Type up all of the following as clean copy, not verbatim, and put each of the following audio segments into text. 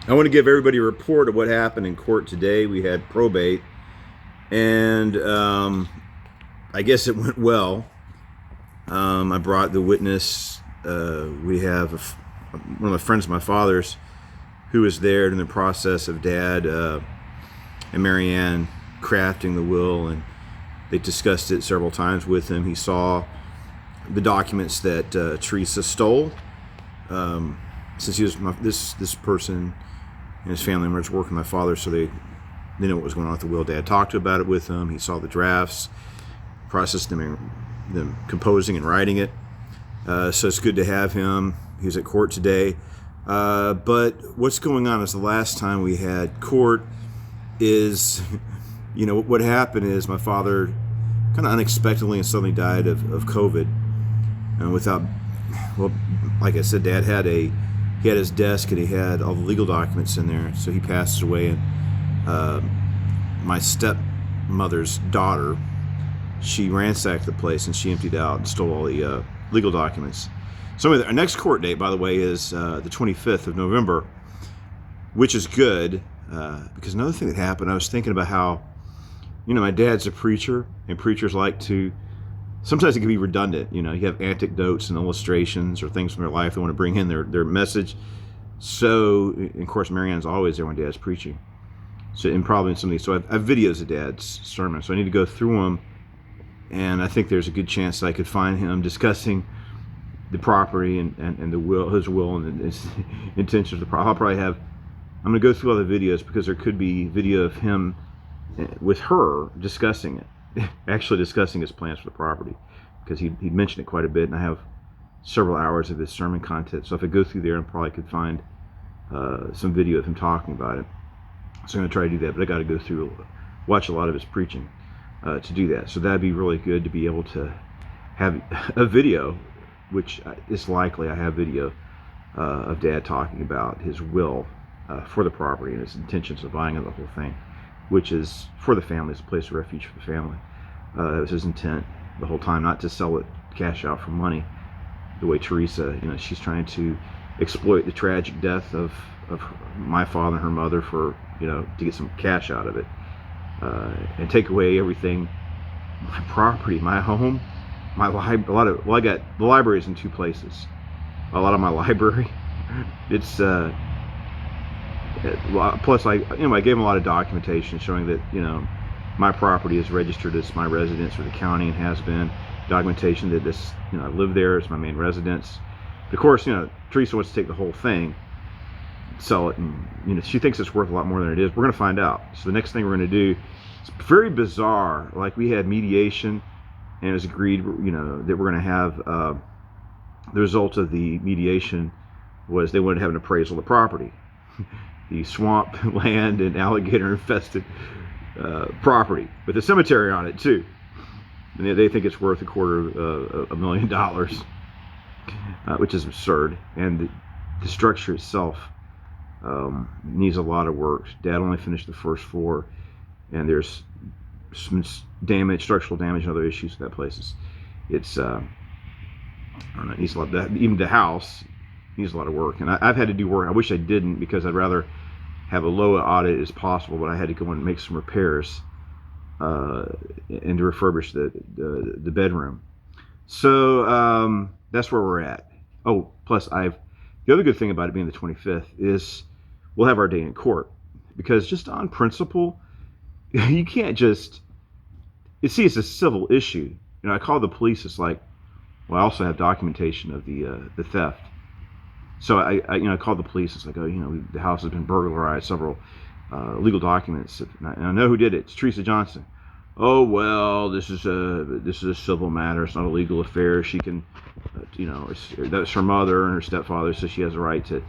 I want to give everybody a report of what happened in court today. We had probate, and I guess it went well. I brought the witness. We have one of the friends of my father's who was there in the process of Dad and Marianne crafting the will, and they discussed it several times with him. He saw the documents that Teresa stole. Since he was this person and his family members working with my father, so they know what was going on with the will. Dad talked about it with him. He saw the drafts, processed them composing and writing it. So it's good to have him. He was at court today. But what's going on is the last time we had court is, what happened is my father kind of unexpectedly and suddenly died of COVID. And without, well, like I said, Dad he had his desk and he had all the legal documents in there. So he passed away, and my stepmother's daughter, she ransacked the place and she emptied out and stole all the legal documents. So our next court date, by the way, is the 25th of November, which is good because another thing that happened, I was thinking about how, my dad's a preacher, and preachers like to, sometimes it can be redundant. You have anecdotes and illustrations or things from their life they want to bring in their message. So, of course, Marianne's always there when Dad's preaching. So, and probably in some of these, so I have videos of Dad's sermons, so I need to go through them. And I think there's a good chance that I could find him discussing the property and the will, his will, and his intentions of the property. I'm going to go through all the videos because there could be video of him with her discussing it, actually discussing his plans for the property, because he mentioned it quite a bit, and I have several hours of his sermon content. So if I go through there, I probably could find some video of him talking about it. So I'm going to try to do that, but I got to go through, watch a lot of his preaching to do that. So that'd be really good to be able to have a video, which is likely I have video of Dad talking about his will for the property and his intentions of buying the whole thing, which is for the family. It's a place of refuge for the family. That was his intent the whole time, not to sell it, cash out for money, the way Teresa, she's trying to exploit the tragic death of my father and her mother for, to get some cash out of it, and take away everything, my property, my home, my library. I got the libraries in two places. A lot of my library, it's plus I gave him a lot of documentation showing that my property is registered as my residence for the county and has been. Documentation that this I live there, it's my main residence. Of course, Teresa wants to take the whole thing, sell it, and she thinks it's worth a lot more than it is. We're going to find out. So the next thing we're going to do, it's very bizarre. Like, we had mediation, and it was agreed that we're going to have the result of the mediation was they wanted to have an appraisal of the property. The swamp land and alligator infested property with a cemetery on it too, and they think it's worth $250,000, which is absurd. And the structure itself needs a lot of work. Dad only finished the first floor, and there's some damage, structural damage, and other issues with that place. It's I don't know, it needs a lot. Even the house needs a lot of work, and I've had to do work. I wish I didn't, because I'd rather have a low audit as possible, but I had to go in and make some repairs and to refurbish the bedroom. So that's where we're at. Oh, plus the other good thing about it being the 25th is we'll have our day in court, because just on principle, you can't just, it's a civil issue. I called the police. It's like, well, I also have documentation of the theft. So I called the police. It's like, the house has been burglarized, several legal documents, and I know who did it. It's Teresa Johnson. Oh, well, this is a civil matter. It's not a legal affair. She can, that's her mother and her stepfather, so she has a right to.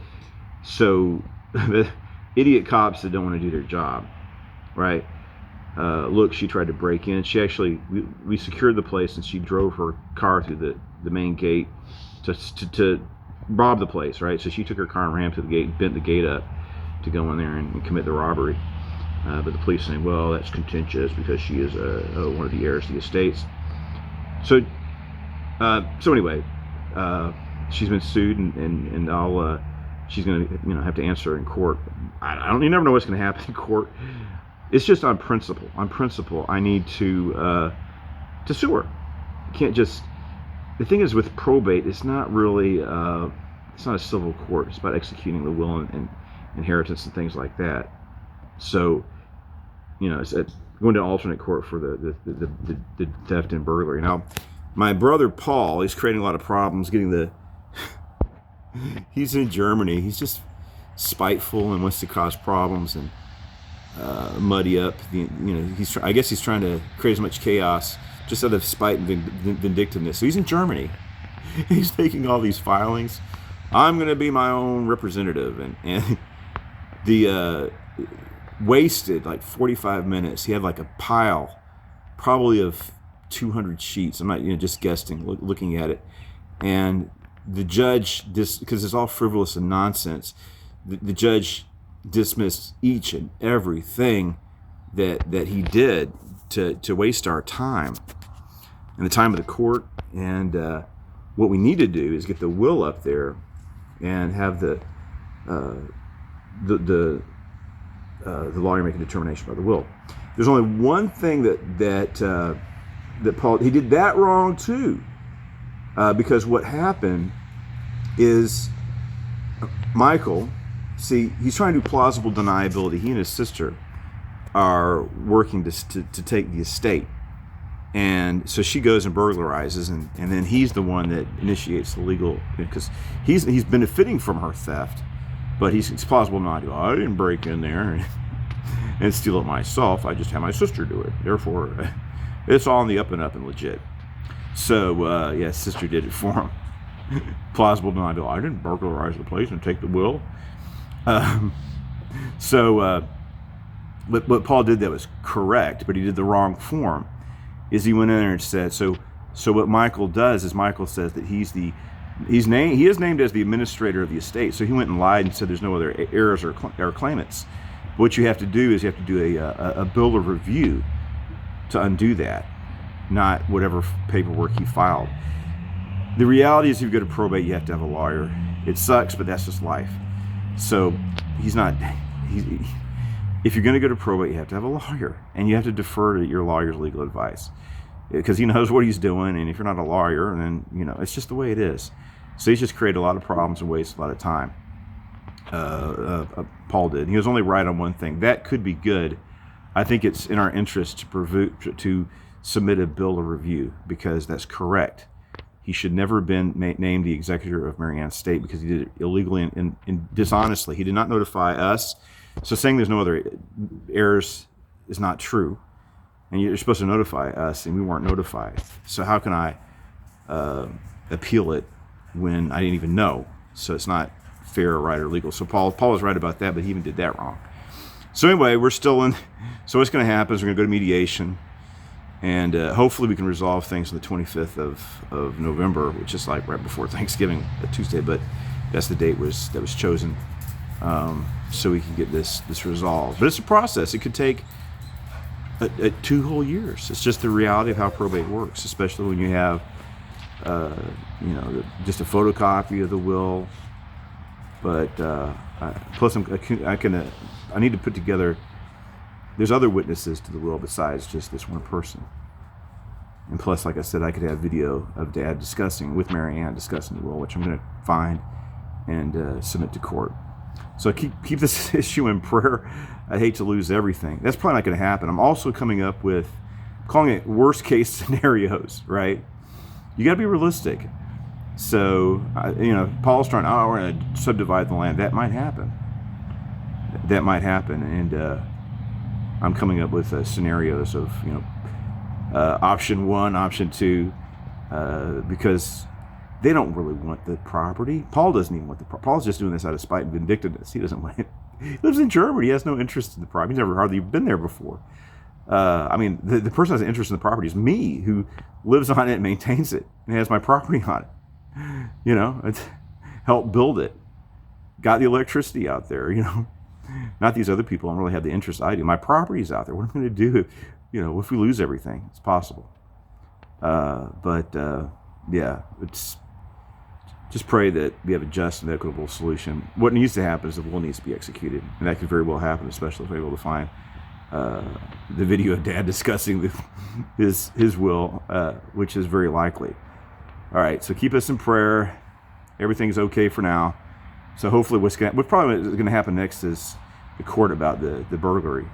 So the idiot cops that don't want to do their job, right? Look, she tried to break in. She actually, we secured the place, and she drove her car through the main gate to rob the place, right? So she took her car and ran to the gate, bent the gate up to go in there and commit the robbery. But the police saying, well, that's contentious because she is one of the heirs to the estates. So anyway, she's been sued, and I'll she's going to have to answer in court. I don't. You never know what's going to happen in court. It's just on principle. On principle, I need to sue her. You can't just. The thing is with probate, it's not really. It's not a civil court. It's about executing the will and inheritance and things like that. So, it's going to alternate court for the theft and burglary. Now, my brother Paul, he's creating a lot of problems getting the. He's in Germany. He's just spiteful and wants to cause problems and muddy up. I guess he's trying to create as much chaos just out of spite and vindictiveness. So he's in Germany. He's making all these filings. I'm going to be my own representative, and the wasted like 45 minutes. He had like a pile, probably of 200 sheets. I'm not just guessing, looking at it, and the judge, because it's all frivolous and nonsense, the judge dismissed each and everything that he did to waste our time and the time of the court. And what we need to do is get the will up there and have the lawyer make a determination about the will. There's only one thing that Paul, he did that wrong too. Because what happened is Michael, he's trying to do plausible deniability. He and his sister are working to take the estate. And so she goes and burglarizes, and then he's the one that initiates the legal, because he's benefiting from her theft, but it's plausible deniability. I didn't break in there and steal it myself. I just had my sister do it. Therefore, it's all on the up and up and legit. So, his sister did it for him. Plausible deniability. I didn't burglarize the place and take the will. What Paul did that was correct, but he did the wrong form. Is he went in there and said, so what Michael does is Michael says that he is named as the administrator of the estate. So he went and lied and said there's no other heirs or claimants. What you have to do is you have to do a bill of review to undo that, not whatever paperwork he filed. The reality is, if you go to probate, you have to have a lawyer. It sucks, but that's just life. So if you're going to go to probate, you have to have a lawyer, and you have to defer to your lawyer's legal advice, because he knows what he's doing. And if you're not a lawyer, then it's just the way it is. So he's just created a lot of problems and wasted a lot of time. Paul did. He was only right on one thing. That could be good. I think it's in our interest to submit a bill of review, because that's correct. He should never have been named the executor of Mary Ann's estate, because he did it illegally and dishonestly. He did not notify us. So saying there's no other heirs is not true. And you're supposed to notify us, and we weren't notified. So how can I appeal it when I didn't even know? So it's not fair or right or legal. So Paul was right about that, but he even did that wrong. So anyway, we're still in. So what's going to happen is we're going to go to mediation. And hopefully we can resolve things on the 25th of November, which is like right before Thanksgiving, Tuesday. But that's the date that was chosen, so we can get this resolved. But it's a process. It could take 2 whole years. It's just the reality of how probate works, especially when you have, just a photocopy of the will. But plus, I need to put together. There's other witnesses to the will besides just this one person. And plus, like I said, I could have video of Dad with Mary Ann discussing the will, which I'm going to find and submit to court. So keep this issue in prayer. I hate to lose everything. That's probably not going to happen. I'm also coming up with, calling it worst case scenarios, right? You got to be realistic. So, Paul's trying, we're going to subdivide the land. That might happen. And I'm coming up with scenarios of, option 1, option 2, because they don't really want the property. Paul doesn't even want the property. Paul's just doing this out of spite and vindictiveness. He doesn't want it. He lives in Germany. He has no interest in the property. He's never hardly been there before. The person who has an interest in the property is me, who lives on it and maintains it and has my property on it. It's helped build it. Got the electricity out there, Not these other people don't really have the interest I do. My property's out there. What am I going to do if we lose everything? It's possible. It's just pray that we have a just and equitable solution. What needs to happen is the will needs to be executed, and that could very well happen, especially if we're able to find the video of Dad discussing his will, which is very likely. All right, so keep us in prayer. Everything's okay for now. So hopefully what probably is going to happen next is the court about the burglary.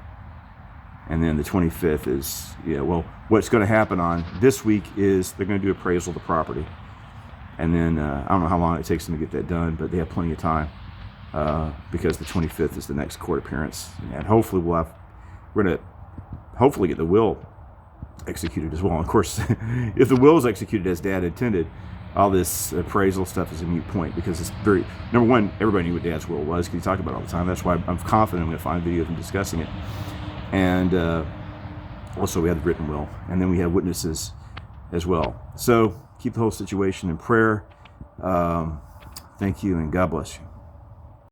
And then the 25th is, well, what's going to happen on this week is they're going to do appraisal of the property. And then I don't know how long it takes them to get that done, but they have plenty of time because the 25th is the next court appearance. And hopefully we're going to hopefully get the will executed as well. And of course, if the will is executed as Dad intended, all this appraisal stuff is a moot point because it's very, number one, everybody knew what Dad's will was because he talked about it all the time. That's why I'm confident I'm going to find a video of him discussing it. And also we have the written will, and then we have witnesses as well. So keep the whole situation in prayer. Thank you, and God bless you.